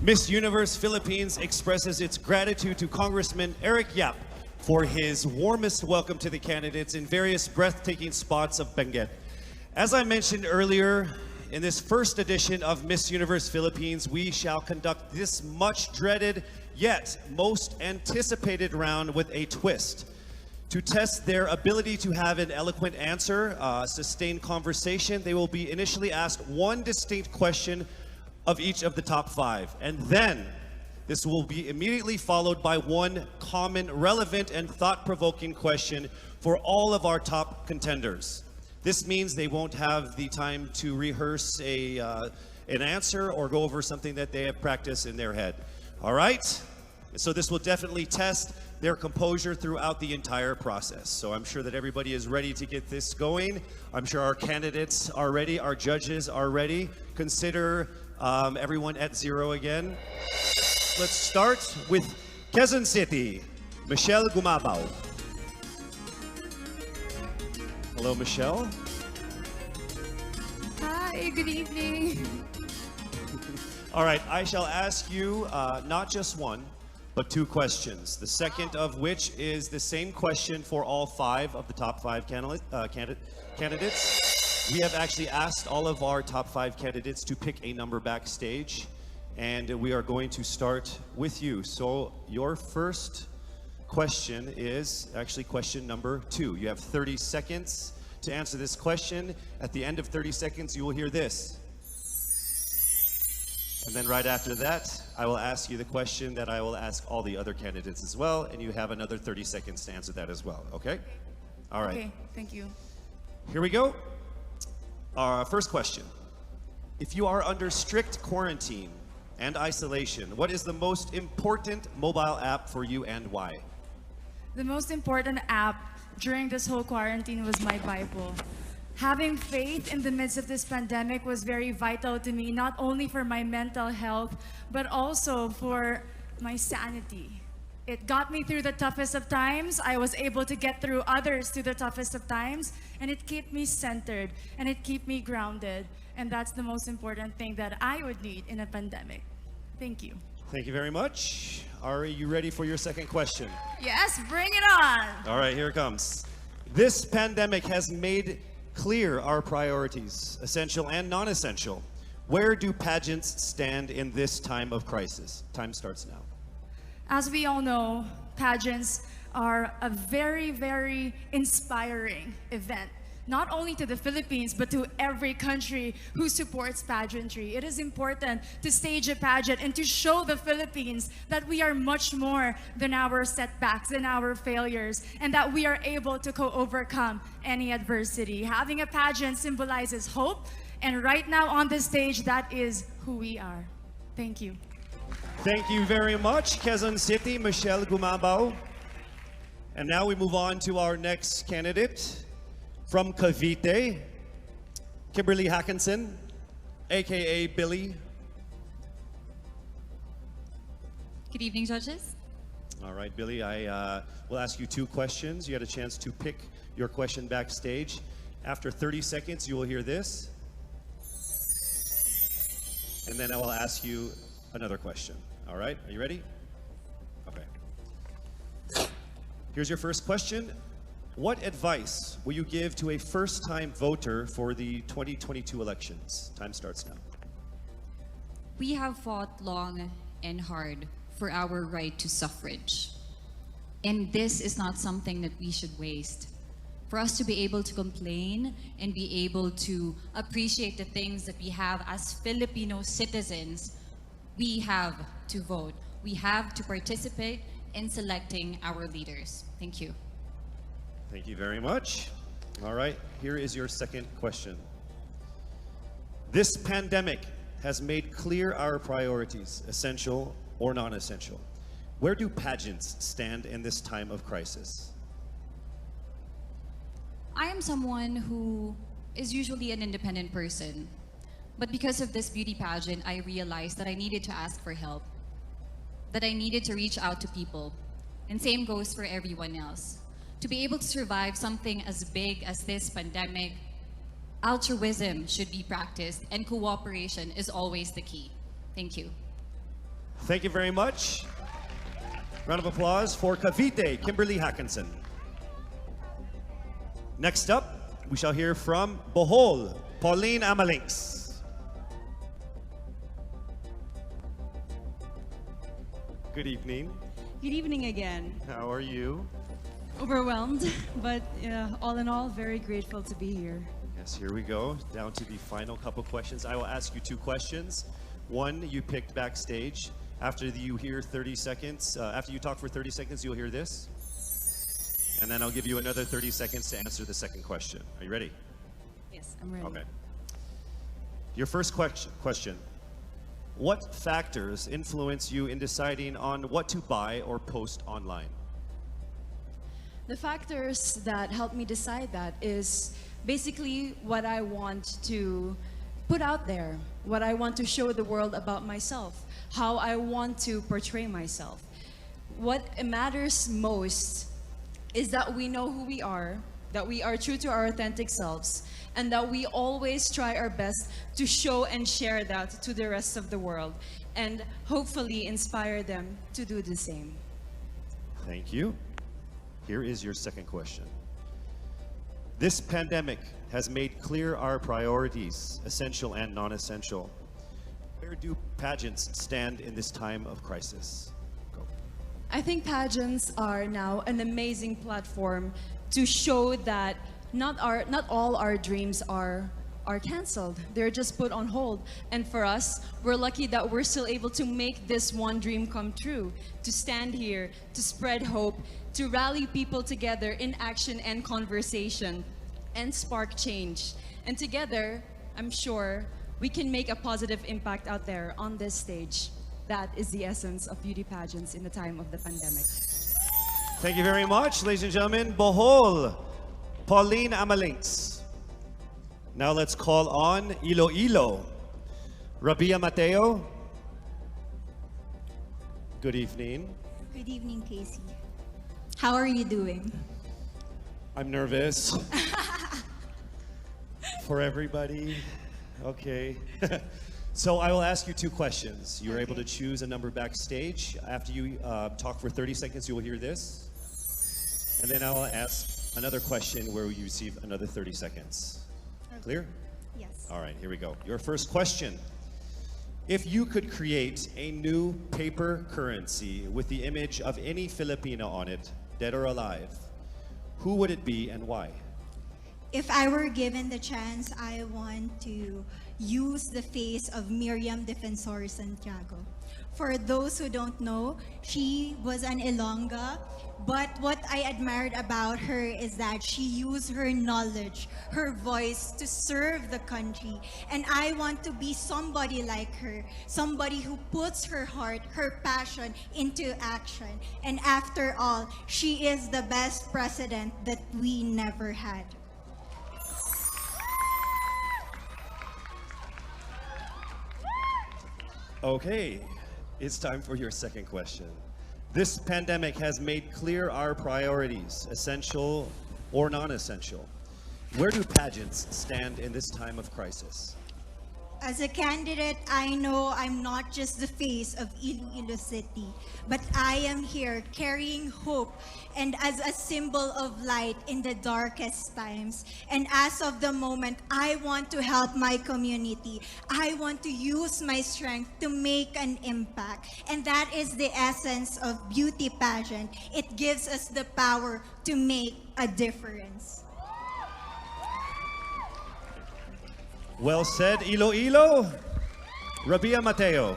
Miss Universe Philippines expresses its gratitude to Congressman Eric Yap for his warmest welcome to the candidates in various breathtaking spots of Benguet. As I mentioned earlier, in this first edition of Miss Universe Philippines, we shall conduct this much dreaded yet most anticipated round with a twist. To test their ability to have an eloquent answer, sustained conversation, they will be initially asked one distinct question of each of the top five. And then this will be immediately followed by one common, relevant, and thought-provoking question for all of our top contenders. This means they won't have the time to rehearse an answer or go over something that they have practiced in their head. All right? So this will definitely test their composure throughout the entire process. So I'm sure that everybody is ready to get this going. I'm sure our candidates are ready, our judges are ready. Consider everyone at zero again. Let's start with Quezon City, Michelle Gumabao. Hello, Michelle. Hi, good evening. All right, I shall ask you not just one, but two questions. The second of which is the same question for all five of the top five candidates. We have actually asked all of our top five candidates to pick a number backstage, and we are going to start with you. So your first question is actually question number 2. You have 30 seconds to answer this question. At the end of 30 seconds, you will hear this. And then right after that, I will ask you the question that I will ask all the other candidates as well, and you have another 30 seconds to answer that as well, okay? All right. Okay, thank you. Here we go. Our first question. If you are under strict quarantine and isolation, what is the most important mobile app for you and why? The most important app during this whole quarantine was my Bible. Having faith in the midst of this pandemic was very vital to me, not only for my mental health, but also for my sanity. It got me through the toughest of times. I was able to get through others through the toughest of times, and it kept me centered, and it kept me grounded. And that's the most important thing that I would need in a pandemic. Thank you. Thank you very much. Are you ready for your second question? Yes, bring it on. All right, here it comes. This pandemic has made clear our priorities, essential and non-essential. Where do pageants stand in this time of crisis? Time starts now. As we all know, pageants are a very, very inspiring event, not only to the Philippines, but to every country who supports pageantry. It is important to stage a pageant and to show the Philippines that we are much more than our setbacks and our failures, and that we are able to overcome any adversity. Having a pageant symbolizes hope, and right now on the stage, that is who we are. Thank you. Thank you very much, Quezon City, Michelle Gumabao. And now we move on to our next candidate. From Cavite, Kimberly Hackinson, aka Billy. Good evening, judges. All right, Billy, I will ask you two questions. You had a chance to pick your question backstage. After 30 seconds, you will hear this. And then I will ask you another question. All right, are you ready? Okay. Here's your first question. What advice will you give to a first-time voter for the 2022 elections? Time starts now. We have fought long and hard for our right to suffrage. And this is not something that we should waste. For us to be able to complain and be able to appreciate the things that we have as Filipino citizens, we have to vote. We have to participate in selecting our leaders. Thank you. Thank you very much. All right, here is your second question. This pandemic has made clear our priorities, essential or non-essential. Where do pageants stand in this time of crisis? I am someone who is usually an independent person, but because of this beauty pageant, I realized that I needed to ask for help, that I needed to reach out to people, and same goes for everyone else. To be able to survive something as big as this pandemic, altruism should be practiced, and cooperation is always the key. Thank you. Thank you very much. Round of applause for Cavite, Kimberly Hackinson. Next up, we shall hear from Bohol, Pauline Amalinks. Good evening. Good evening again. How are you? Overwhelmed, but all in all, very grateful to be here. Yes, here we go. Down to the final couple questions. I will ask you two questions. One, you picked backstage. After you hear 30 seconds, after you talk for 30 seconds, you'll hear this. And then I'll give you another 30 seconds to answer the second question. Are you ready? Yes, I'm ready. Okay. Your first question. What factors influence you in deciding on what to buy or post online? The factors that help me decide that is basically what I want to put out there, what I want to show the world about myself, how I want to portray myself. What matters most is that we know who we are, that we are true to our authentic selves, and that we always try our best to show and share that to the rest of the world, and hopefully inspire them to do the same. Thank you. Here is your second question. This pandemic has made clear our priorities, essential and non-essential. Where do pageants stand in this time of crisis? Go. I think pageants are now an amazing platform to show that not all our dreams are canceled. They're just put on hold. And for us, we're lucky that we're still able to make this one dream come true, to stand here, to spread hope, to rally people together in action and conversation, and spark change. And together, I'm sure, we can make a positive impact out there on this stage. That is the essence of beauty pageants in the time of the pandemic. Thank you very much, ladies and gentlemen. Bohol, Pauline Amalinks. Now let's call on Iloilo, Rabia Mateo. Good evening. Good evening, Casey. How are you doing? I'm nervous. For everybody. Okay. So I will ask you two questions. You're able to choose a number backstage. After you talk for 30 seconds, you will hear this. And then I will ask another question where you receive another 30 seconds. Clear? Yes. All right, here we go. Your first question. If you could create a new paper currency with the image of any Filipino on it, dead or alive, who would it be and why? If I were given the chance, I want to use the face of Miriam Defensor Santiago. For those who don't know, she was an Ilongga, but what I admired about her is that she used her knowledge, her voice to serve the country. And I want to be somebody like her, somebody who puts her heart, her passion into action. And after all, she is the best president that we never had. Okay, it's time for your second question. This pandemic has made clear our priorities, essential or non-essential. Where do pageants stand in this time of crisis? As a candidate, I know I'm not just the face of Iloilo City, but I am here carrying hope and as a symbol of light in the darkest times. And as of the moment, I want to help my community. I want to use my strength to make an impact. And that is the essence of beauty pageant. It gives us the power to make a difference. Well said, Iloilo. Rabia Mateo.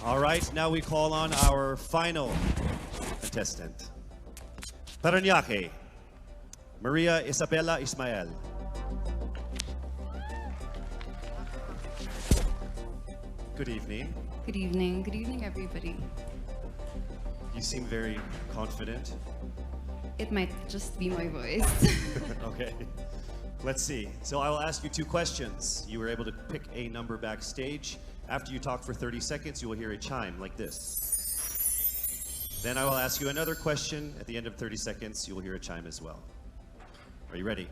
All right, now we call on our final contestant. Parañaque, Maria Isabella Ismael. Good evening. Good evening. Good evening, everybody. You seem very confident. It might just be my voice. Okay. Let's see. So I will ask you two questions. You were able to pick a number backstage. After you talk for 30 seconds, you will hear a chime like this. Then I will ask you another question. At the end of 30 seconds, you will hear a chime as well. Are you ready?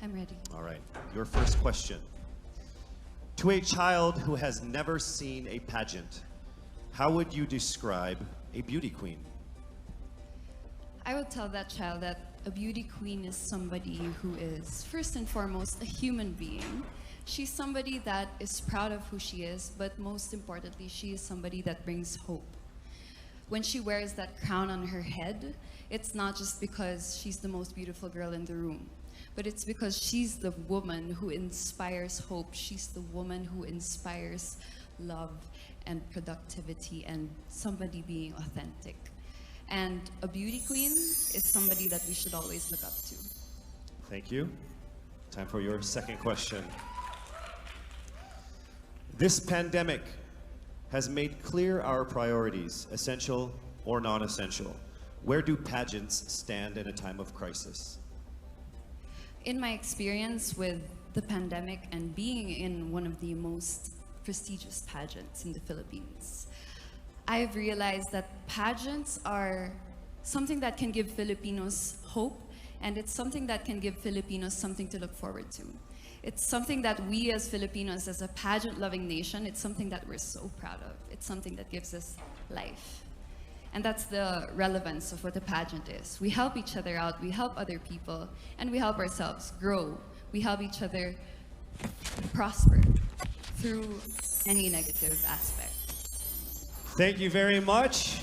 I'm ready. All right. Your first question. To a child who has never seen a pageant, how would you describe a beauty queen? I would tell that child that a beauty queen is somebody who is, first and foremost, a human being. She's somebody that is proud of who she is, but most importantly, she is somebody that brings hope. When she wears that crown on her head, it's not just because she's the most beautiful girl in the room, but it's because she's the woman who inspires hope. She's the woman who inspires love and productivity and somebody being authentic. And a beauty queen is somebody that we should always look up to. Thank you. Time for your second question. This pandemic has made clear our priorities, essential or non-essential. Where do pageants stand in a time of crisis? In my experience with the pandemic and being in one of the most prestigious pageants in the Philippines, I've realized that pageants are something that can give Filipinos hope, and it's something that can give Filipinos something to look forward to. It's something that we as Filipinos, as a pageant-loving nation, it's something that we're so proud of. It's something that gives us life. And that's the relevance of what a pageant is. We help each other out, we help other people, and we help ourselves grow. We help each other prosper through any negative aspect. Thank you very much.